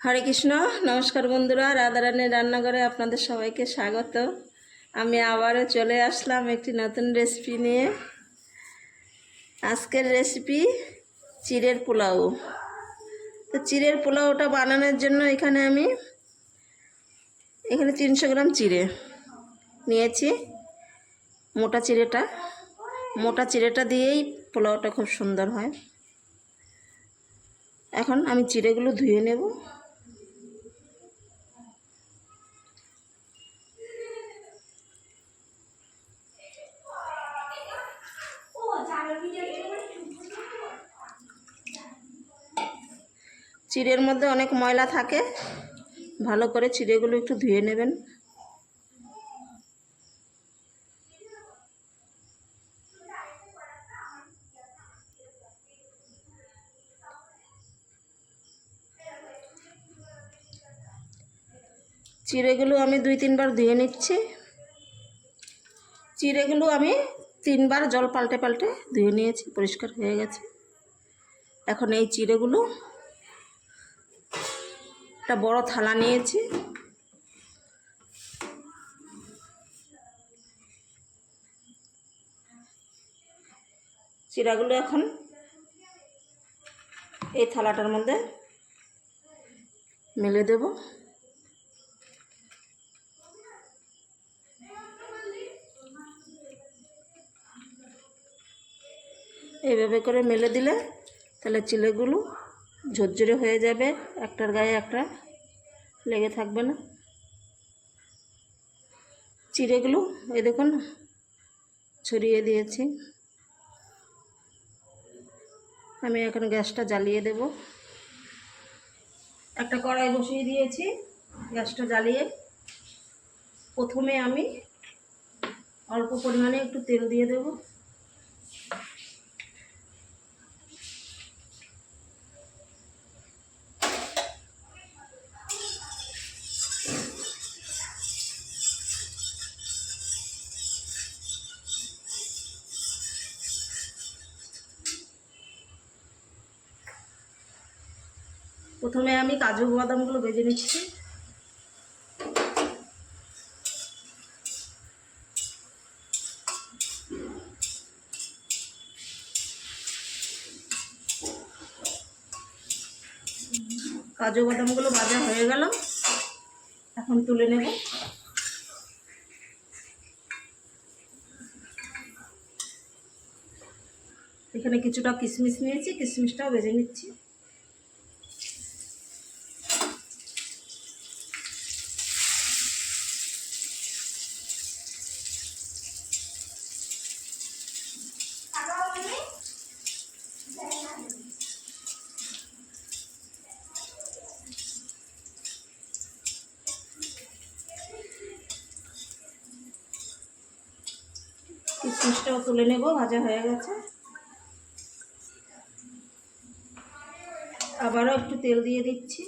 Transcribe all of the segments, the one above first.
হরে কৃষ্ণ। নমস্কার বন্ধুরা, রাধারানীর রান্নাঘরে আপনাদের সবাইকে স্বাগত। আমি আবারও চলে আসলাম একটি নতুন রেসিপি নিয়ে। আজকের রেসিপি চিড়ের পোলাও। তো চিড়ের পোলাওটা বানানোর জন্য এখানে 300 গ্রাম চিড়ে নিয়েছি। মোটা চিড়েটা দিয়েই পোলাওটা খুব সুন্দর হয়। এখন আমি চিড়েগুলো ধুয়ে নেব। চিড়ের মধ্যে অনেক ময়লা থাকে, ভালো করে চিড়েগুলো একটু ধুয়ে নেবেন। চিড়েগুলো আমি 2-3 বার ধুয়ে নিচ্ছি। চিড়েগুলো আমি 3 বার জল পাল্টে পাল্টে ধুয়ে নিয়েছি, পরিষ্কার হয়ে গেছে। এখন এই চিড়েগুলো একটা বড় থালা নিয়েছি। চিড়াগুলো এখন এই থালাটার মধ্যে মেলে দেব। এইভাবে করে মেলে দিলে তাহলে চিড়েগুলো ঝরঝরে হয়ে যাবে, একটার গায়ে একটা লেগে থাকবে না। চিড়েগুলো এই দেখুন ছড়িয়ে দিয়েছি। আমি এখন গ্যাসটা জ্বালিয়ে দেব। একটা কড়াই বসিয়ে দিয়েছি। গ্যাসটা জ্বালিয়ে প্রথমে আমি অল্প পরিমাণে একটু তেল দিয়ে দেব। প্রথমে আমি কাজু বাদামগুলো ভেজে নিচ্ছি। কাজু বাদামগুলো ভাজা হয়ে গেল, এখন তুলে নেব। এখানে কিছুটা কিশমিশ নিয়েছি, কিশমিশটাও ভেজে নিচ্ছি। কিশমিশটাও তুলে নেব, ভাজা হয়ে গেছে। আবারও একটু তেল দিয়ে দিচ্ছি।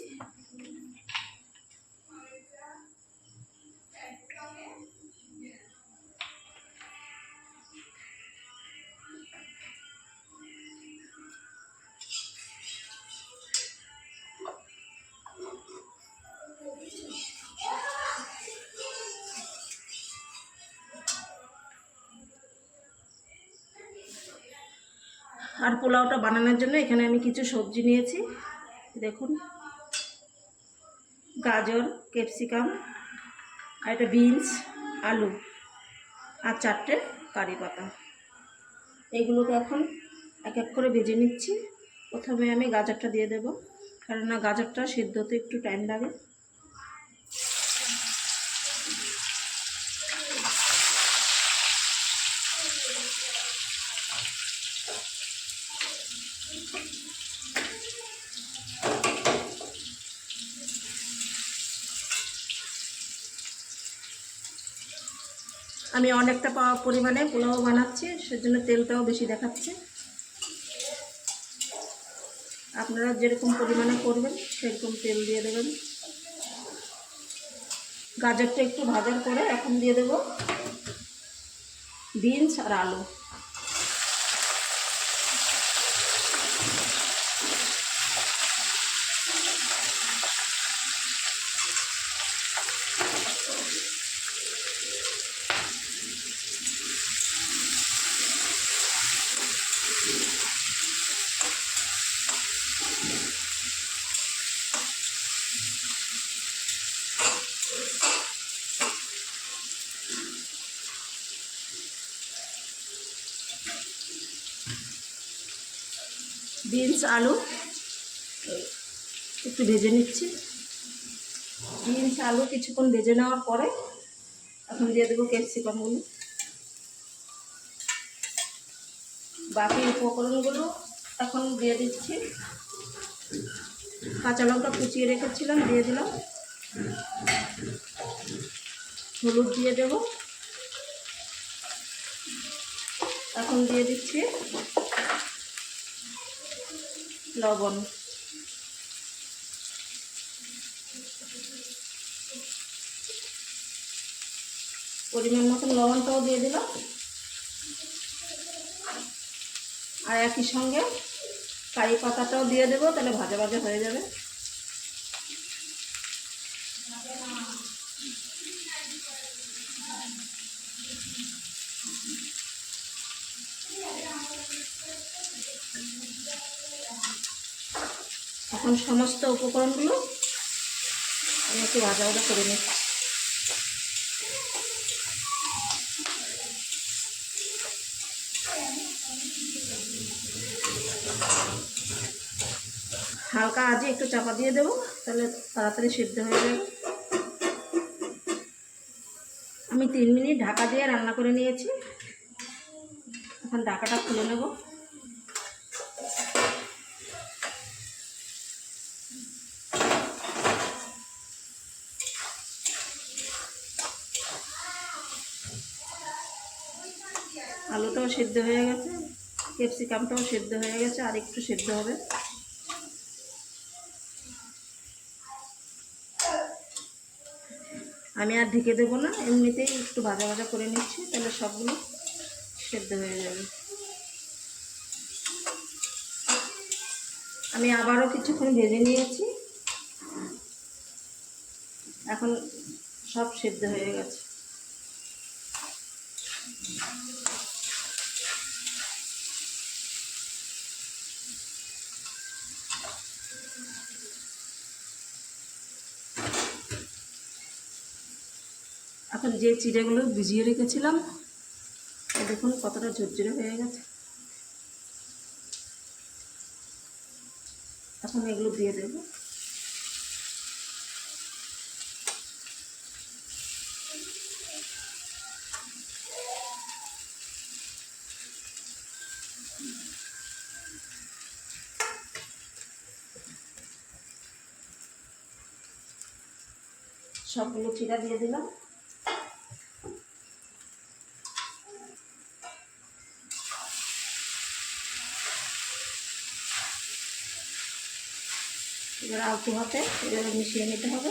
আর পোলাওটা বানানোর জন্য এখানে আমি কিছু সবজি নিয়েছি। দেখুন, গাজর, ক্যাপসিকাম, আর একটা বিনস, আলু, আর 4টে কারি পাতা। এগুলোকে এখন এক এক করে ভেজে নিচ্ছি। প্রথমে আমি গাজরটা দিয়ে দেব, কেননা গাজরটা সিদ্ধ হতে একটু টাইম লাগে। আমি অনেকটা পরিমাণে পোলাও বানাচ্ছি, সেজন্য তেলটাও বেশি দেখাচ্ছে। আপনারা যেরকম পরিমাণে করবেন সেরকম তেল দিয়ে দেবেন। গাজরটা একটু ভাজার পরে এখন দিয়ে দেব বিনস আর আলু। বিনস আলু একটু ভেজে নিচ্ছি। বিনস আলু কিছুক্ষণ ভেজে নেওয়ার পরে এখন দিয়ে দেবো ক্যাপসিকামগুলো। বাকি উপকরণগুলো এখন দিয়ে দিচ্ছি। কাঁচা লঙ্কা কুচিয়ে রেখেছিলাম, দিয়ে দিলাম। হলুদ দিয়ে দেব। এখন দিয়ে দিচ্ছি লবণ। পরিমাণ মতন লবণটাও দিয়ে দিলাম। আর একই সঙ্গে কারি পাতাটাও দিয়ে দেবো, তাহলে ভাজা ভাজা হয়ে যাবে। এখন সমস্ত উপকরণগুলো আমি একটু ভাজা ভাজা করে নিচ্ছি। হালকা আজে একটু চাপা দিয়ে দেবো, তাহলে তাড়াতাড়ি সিদ্ধ হয়ে যাবে। আমি 3 মিনিট ঢাকা দিয়ে রান্না করে নিয়েছি। এখন ঢাকাটা খুলে নেব। আলুটাও সিদ্ধ হয়ে গেছে, ক্যাপসিকামটাও সিদ্ধ হয়ে গেছে, আর একটু সিদ্ধ হবে। আমি আর ঢেকে দেবো না, এমনিতেই একটু ভাজা ভাজা করে নিচ্ছি, তাহলে সবগুলো সিদ্ধ হয়ে যাবে। আমি আবারও কিছুক্ষণ ভেজে নিয়েছি, এখন সব সিদ্ধ হয়ে গেছে। এখন যে চিড়েগুলো ভিজিয়ে রেখেছিলাম, দেখুন কতটা ঝরঝরে হয়ে গেছে। এখন এগুলো দিয়ে দেবো। সবগুলো চিড়া দিয়ে দিলাম। এবার আলতো হাতে এভাবে মিশিয়ে নিতে হবে।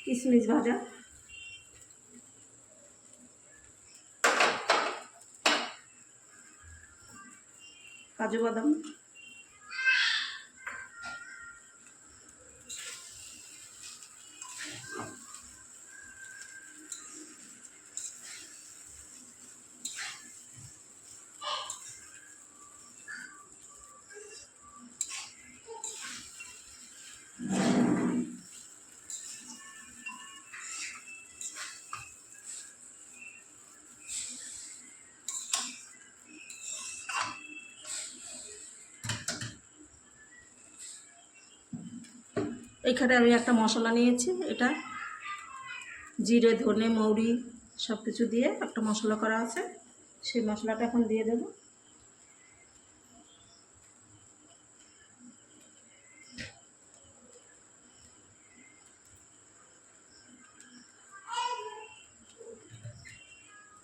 কিশমিশ ভাজা, কাজু বাদাম, এখানে আমি একটা মশলা নিয়েছি, এটা জিরে ধনে মৌরি সব কিছু দিয়ে একটা মশলা করা আছে, সেই মশলাটা এখন দিয়ে দেব।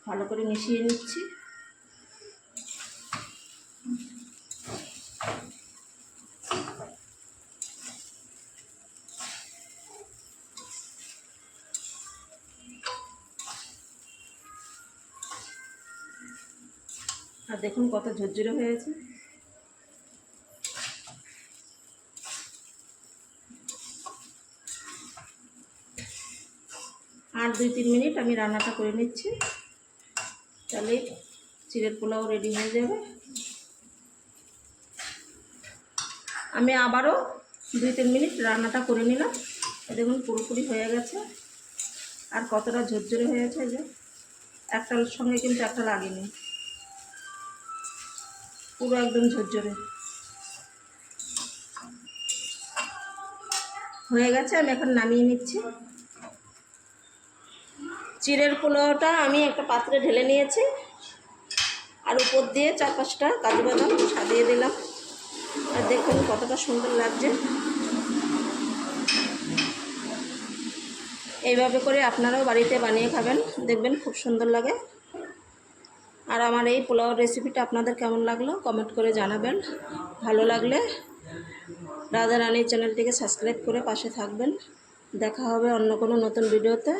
ভালো করে মিশিয়ে নিচ্ছি। আর আর দেখুন কত ঝরঝরে হয়েছে। আর 2-3 মিনিট আমি রান্নাটা করে নিচ্ছি, তাহলেই চিড়ের পোলাও রেডি হয়ে যাবে। আমি আবারও 2-3 মিনিট রান্নাটা করে নিলাম। দেখুন পুরোপুরি হয়ে গেছে, আর কতটা ঝরঝরে হয়েছে, যে একটার সঙ্গে কিন্তু একটা লাগেনি, পুরো একদম ঝরঝরে হয়ে গেছে। আমি এখন নামিয়ে নিচ্ছি। চিড়ের পোলাওটা আমি একটা পাত্রে ঢেলে নিয়েছি, আর উপর দিয়ে 4-5টা কাজু বাদাম সাজিয়ে দিলাম। আর দেখুন কতটা সুন্দর লাগছে। এইভাবে করে আপনারাও বাড়িতে বানিয়ে খাবেন, দেখবেন খুব সুন্দর লাগে। আর আমার এই পোলাওর রেসিপিটা আপনাদের কেমন লাগলো কমেন্ট করে জানাবেন। ভালো লাগলে রাধা রানীর চ্যানেলটিকে সাবস্ক্রাইব করে পাশে থাকবেন। দেখা হবে অন্য কোনো নতুন ভিডিওতে।